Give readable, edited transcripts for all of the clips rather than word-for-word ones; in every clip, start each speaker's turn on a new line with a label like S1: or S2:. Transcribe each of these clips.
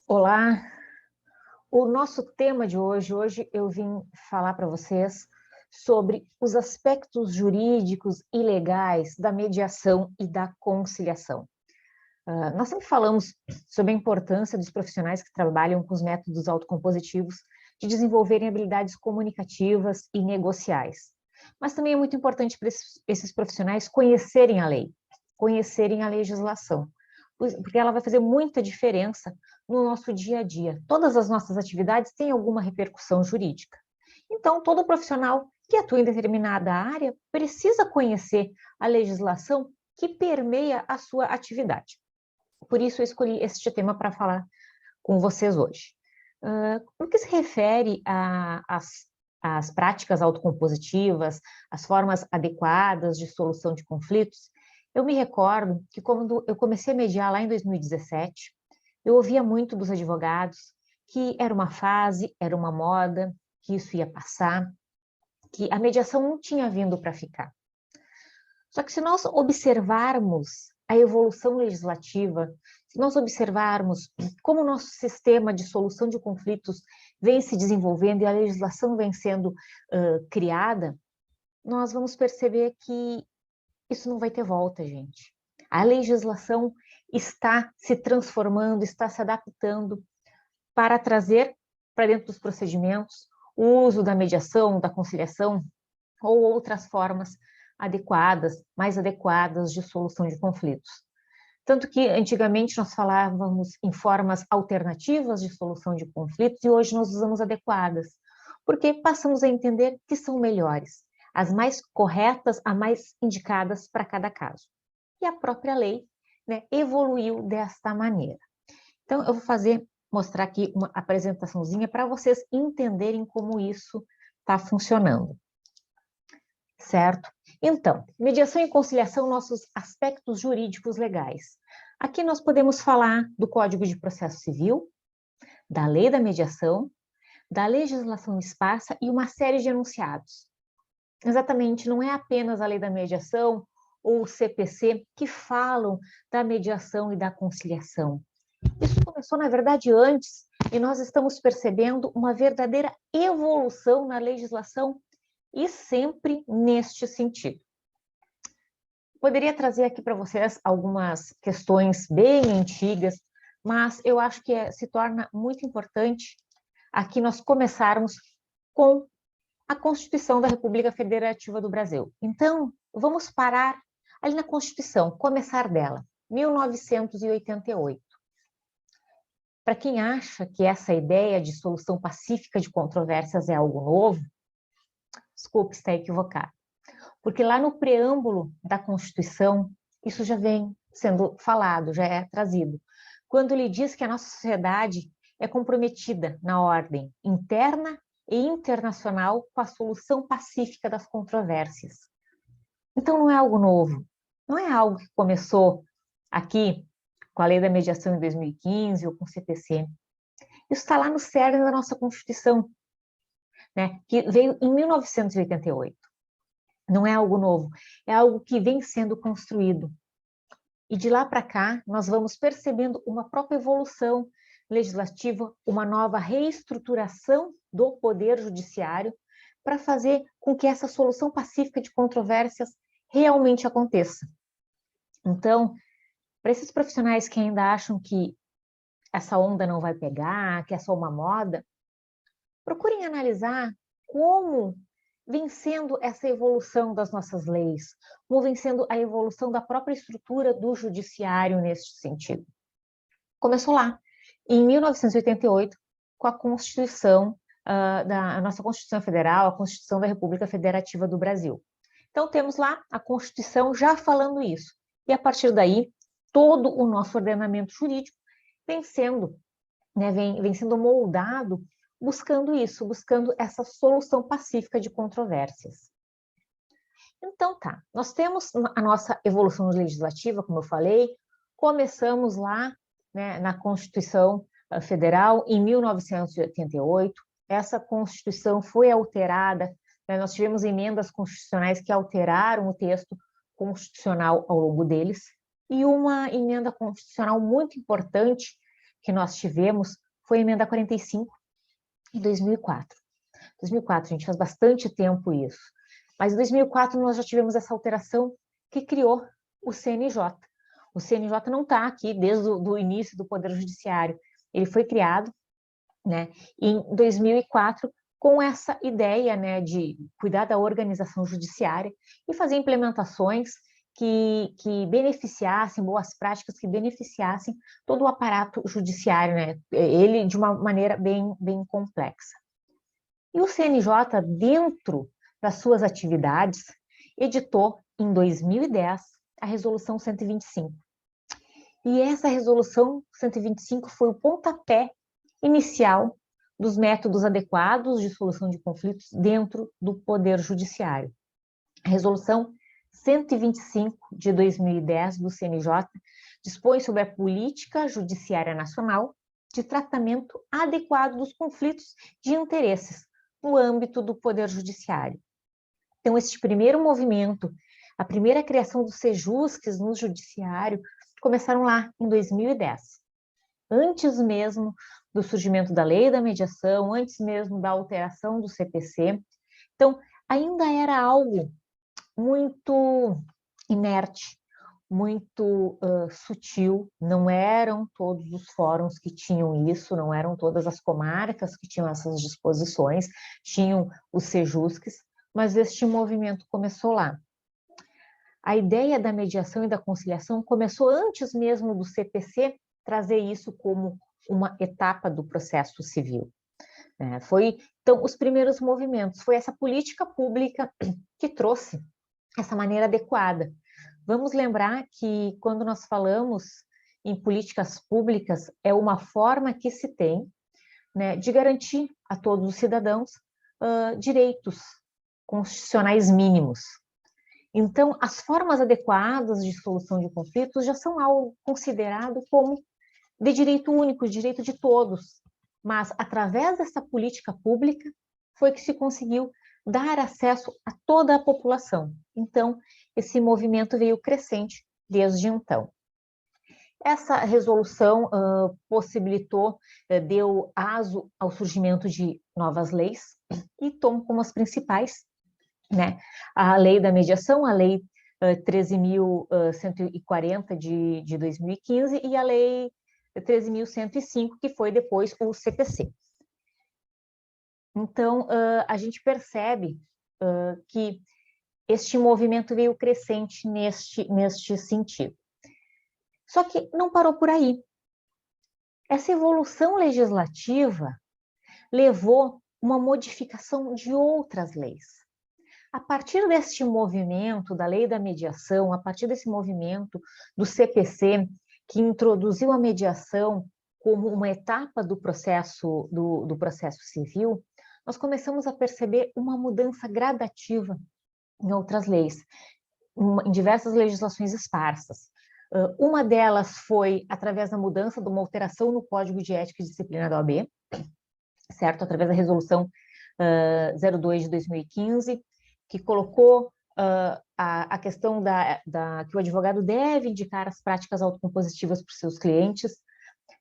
S1: Olá, o nosso tema de hoje eu vim falar para vocês sobre os aspectos jurídicos e legais da mediação e da conciliação. Nós sempre falamos sobre a importância dos profissionais que trabalham com os métodos autocompositivos de desenvolverem habilidades comunicativas e negociais. Mas também é muito importante para esses profissionais conhecerem a lei, conhecerem a legislação, porque ela vai fazer muita diferença no nosso dia a dia. Todas as nossas atividades têm alguma repercussão jurídica. Então, todo profissional que atua em determinada área precisa conhecer a legislação que permeia a sua atividade. Por isso, eu escolhi este tema para falar com vocês hoje. No que se refere às práticas autocompositivas, às formas adequadas de solução de conflitos, eu me recordo que quando eu comecei a mediar lá em 2017, eu ouvia muito dos advogados que era uma fase, era uma moda, que isso ia passar, que a mediação não tinha vindo para ficar. Só que se nós observarmos a evolução legislativa, se nós observarmos como o nosso sistema de solução de conflitos vem se desenvolvendo e a legislação vem sendo criada, nós vamos perceber que isso não vai ter volta, gente. A legislação está se transformando, está se adaptando para trazer para dentro dos procedimentos o uso da mediação, da conciliação ou outras formas adequadas, mais adequadas de solução de conflitos. Tanto que antigamente nós falávamos em formas alternativas de solução de conflitos e hoje nós usamos adequadas, porque passamos a entender que são melhores, as mais corretas, as mais indicadas para cada caso. E a própria lei, né, evoluiu desta maneira. Então, eu vou mostrar aqui uma apresentaçãozinha para vocês entenderem como isso está funcionando. Certo? Então, mediação e conciliação, nossos aspectos jurídicos legais. Aqui nós podemos falar do Código de Processo Civil, da Lei da Mediação, da legislação esparsa e uma série de enunciados. Exatamente, não é apenas a Lei da Mediação ou o CPC que falam da mediação e da conciliação. Isso começou, na verdade, antes, e nós estamos percebendo uma verdadeira evolução na legislação e sempre neste sentido. Poderia trazer aqui para vocês algumas questões bem antigas, mas eu acho que se torna muito importante aqui nós começarmos com a Constituição da República Federativa do Brasil. Então, vamos parar ali na Constituição, começar dela, 1988. Para quem acha que essa ideia de solução pacífica de controvérsias é algo novo, desculpe, está equivocado. Porque lá no preâmbulo da Constituição, isso já vem sendo falado, já é trazido. Quando ele diz que a nossa sociedade é comprometida na ordem interna e internacional com a solução pacífica das controvérsias. Então, não é algo novo, não é algo que começou aqui com a Lei da Mediação em 2015 ou com o CPC. Isso está lá no cerne da nossa Constituição, né, que veio em 1988. Não é algo novo, é algo que vem sendo construído. E de lá para cá, nós vamos percebendo uma própria evolução legislativa, uma nova reestruturação do Poder Judiciário para fazer com que essa solução pacífica de controvérsias realmente aconteça. Então, para esses profissionais que ainda acham que essa onda não vai pegar, que é só uma moda, procurem analisar como vem sendo essa evolução das nossas leis, como vem sendo a evolução da própria estrutura do judiciário nesse sentido. Começou lá, em 1988, com a Constituição, a nossa Constituição Federal, a Constituição da República Federativa do Brasil. Então, temos lá a Constituição já falando isso. E, a partir daí, todo o nosso ordenamento jurídico vem sendo, né, vem sendo moldado buscando isso, buscando essa solução pacífica de controvérsias. Então tá, nós temos a nossa evolução legislativa, como eu falei, começamos lá, né, na Constituição Federal em 1988, essa Constituição foi alterada, né, nós tivemos emendas constitucionais que alteraram o texto constitucional ao longo deles, e uma emenda constitucional muito importante, que nós tivemos foi a emenda 45 em 2004. 2004, gente, faz bastante tempo isso. Mas em 2004 nós já tivemos essa alteração que criou o CNJ. O CNJ não está aqui desde o início do Poder Judiciário. Ele foi criado, né, em 2004 com essa ideia, né, de cuidar da organização judiciária e fazer implementações que beneficiassem, boas práticas que beneficiassem todo o aparato judiciário, né, ele de uma maneira bem complexa. E o CNJ, dentro das suas atividades, editou em 2010 a Resolução 125. E essa Resolução 125 foi o pontapé inicial dos métodos adequados de solução de conflitos dentro do Poder Judiciário. A Resolução 125 de 2010 do CNJ dispõe sobre a política judiciária nacional de tratamento adequado dos conflitos de interesses no âmbito do Poder Judiciário. Então, este primeiro movimento, a primeira criação dos sejusques no Judiciário, começaram lá em 2010. Antes mesmo do surgimento da lei da mediação, antes mesmo da alteração do CPC. Então, ainda era algo muito inerte, muito sutil, não eram todos os fóruns que tinham isso, não eram todas as comarcas que tinham essas disposições, tinham os sejusques, mas este movimento começou lá. A ideia da mediação e da conciliação começou antes mesmo do CPC trazer isso como uma etapa do processo civil. Foi, então, os primeiros movimentos, foi essa política pública que trouxe essa maneira adequada. Vamos lembrar que quando nós falamos em políticas públicas, é uma forma que se tem, né, de garantir a todos os cidadãos direitos constitucionais mínimos. Então, as formas adequadas de solução de conflitos já são algo considerado como de direito único, direito de todos. Mas, através dessa política pública, foi que se conseguiu dar acesso a toda a população. Então, esse movimento veio crescente desde então. Essa resolução possibilitou, deu aso ao surgimento de novas leis e tomam como as principais, né, a lei da mediação, a lei 13.140 de 2015 e a lei 13.105, que foi depois o CPC. Então, a gente percebe que este movimento veio crescente neste sentido. Só que não parou por aí. Essa evolução legislativa levou uma modificação de outras leis. A partir deste movimento da lei da mediação, a partir desse movimento do CPC, que introduziu a mediação como uma etapa do processo civil, nós começamos a perceber uma mudança gradativa em outras leis, em diversas legislações esparsas. Uma delas foi através da mudança de uma alteração no Código de Ética e Disciplina da OAB, certo? Através da Resolução 02 de 2015, que colocou a questão que o advogado deve indicar as práticas autocompositivas para os seus clientes.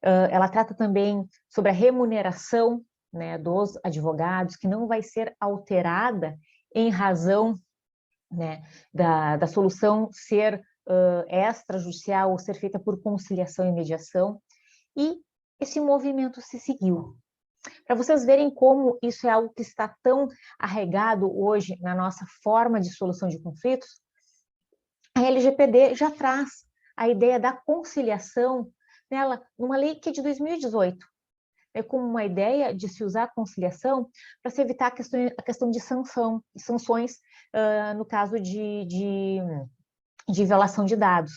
S1: Ela trata também sobre a remuneração, né, dos advogados, que não vai ser alterada em razão, né, da solução ser extrajudicial ou ser feita por conciliação e mediação. E esse movimento se seguiu. Para vocês verem como isso é algo que está tão arraigado hoje na nossa forma de solução de conflitos, a LGPD já traz a ideia da conciliação nela, numa lei que é de 2018, como uma ideia de se usar a conciliação para se evitar a questão de sanções no caso de violação de dados.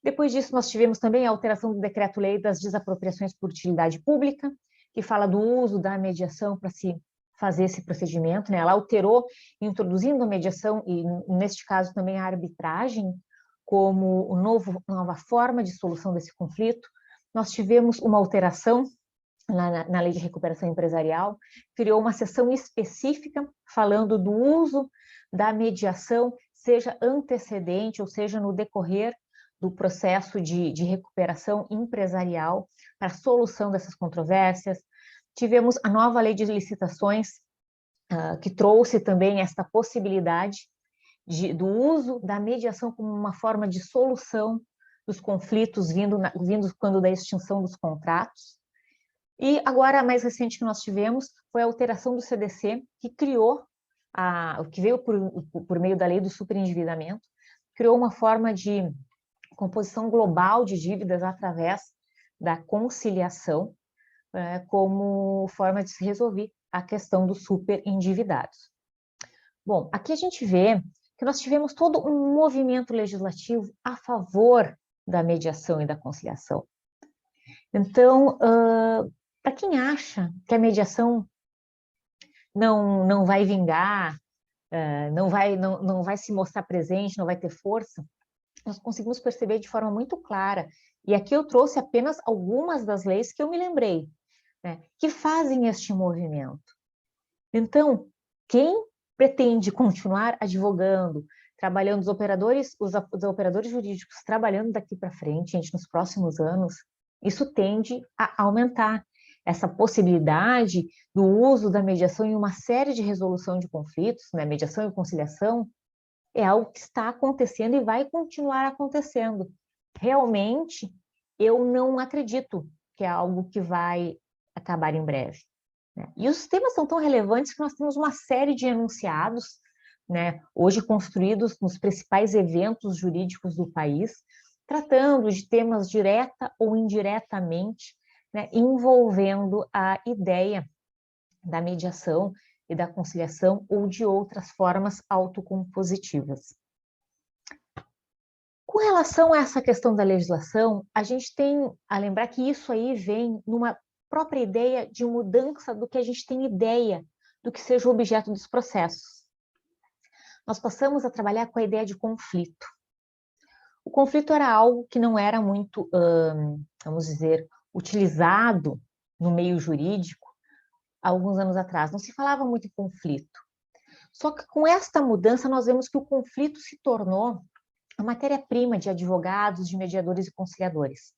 S1: Depois disso, nós tivemos também a alteração do Decreto-Lei das Desapropriações por Utilidade Pública, que fala do uso da mediação para se fazer esse procedimento, né? Ela alterou, introduzindo a mediação e, neste caso, também a arbitragem como nova forma de solução desse conflito. Nós tivemos uma alteração na Lei de Recuperação Empresarial, criou uma seção específica falando do uso da mediação, seja antecedente ou seja no decorrer do processo de recuperação empresarial para a solução dessas controvérsias. Tivemos a nova lei de licitações, que trouxe também esta possibilidade do uso da mediação como uma forma de solução dos conflitos vindos quando da extinção dos contratos. E agora, a mais recente que nós tivemos foi a alteração do CDC, que criou, que veio por meio da lei do superendividamento, criou uma forma de composição global de dívidas através da conciliação, como forma de se resolver a questão dos superendividados. Bom, aqui a gente vê que nós tivemos todo um movimento legislativo a favor da mediação e da conciliação. Então, para quem acha que a mediação não vai vingar, não vai se mostrar presente, não vai ter força, nós conseguimos perceber de forma muito clara. E aqui eu trouxe apenas algumas das leis que eu me lembrei, né, que fazem este movimento. Então, quem pretende continuar advogando, trabalhando, os operadores jurídicos trabalhando daqui para frente, gente, nos próximos anos, isso tende a aumentar. Essa possibilidade do uso da mediação em uma série de resolução de conflitos, né, mediação e conciliação, é algo que está acontecendo e vai continuar acontecendo. Realmente, eu não acredito que é algo que vai acabar em breve, né? E os temas são tão relevantes que nós temos uma série de enunciados, né, hoje construídos nos principais eventos jurídicos do país, tratando de temas direta ou indiretamente, né, envolvendo a ideia da mediação e da conciliação ou de outras formas autocompositivas. Com relação a essa questão da legislação, a gente tem a lembrar que isso aí vem numa própria ideia de mudança do que a gente tem ideia do que seja o objeto dos processos. Nós passamos a trabalhar com a ideia de conflito. O conflito era algo que não era muito, vamos dizer, utilizado no meio jurídico há alguns anos atrás. Não se falava muito em conflito. Só que com esta mudança nós vemos que o conflito se tornou a matéria-prima de advogados, de mediadores e conciliadores.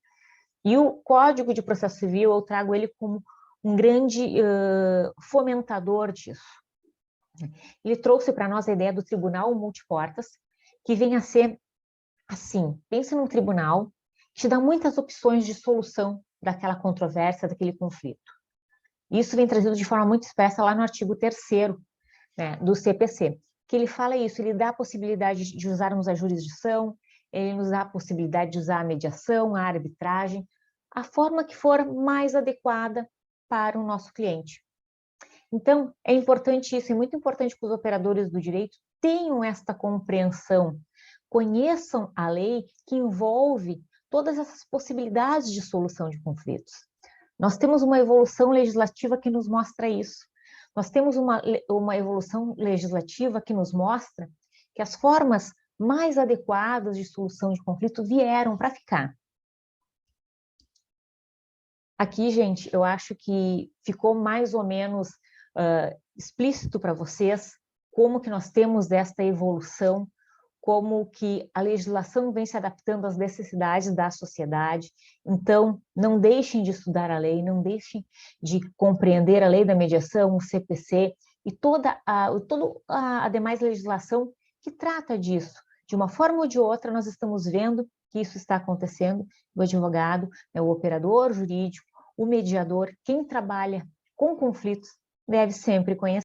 S1: E o Código de Processo Civil, eu trago ele como um grande fomentador disso. Ele trouxe para nós a ideia do tribunal multiportas, que vem a ser assim: pense num tribunal que te dá muitas opções de solução daquela controvérsia, daquele conflito. Isso vem trazido de forma muito expressa lá no artigo 3º, né, do CPC, que ele fala isso, ele dá a possibilidade de usarmos a jurisdição, ele nos dá a possibilidade de usar a mediação, a arbitragem, a forma que for mais adequada para o nosso cliente. Então, é importante isso, é muito importante que os operadores do direito tenham esta compreensão, conheçam a lei que envolve todas essas possibilidades de solução de conflitos. Nós temos uma evolução legislativa que nos mostra isso. Nós temos uma evolução legislativa que nos mostra que as formas mais adequadas de solução de conflito vieram para ficar. Aqui, gente, eu acho que ficou mais ou menos explícito para vocês como que nós temos esta evolução, como que a legislação vem se adaptando às necessidades da sociedade. Então, não deixem de estudar a lei, não deixem de compreender a lei da mediação, o CPC e toda a demais legislação que trata disso. De uma forma ou de outra, nós estamos vendo que isso está acontecendo. O advogado, o operador jurídico, o mediador, quem trabalha com conflitos, deve sempre conhecer.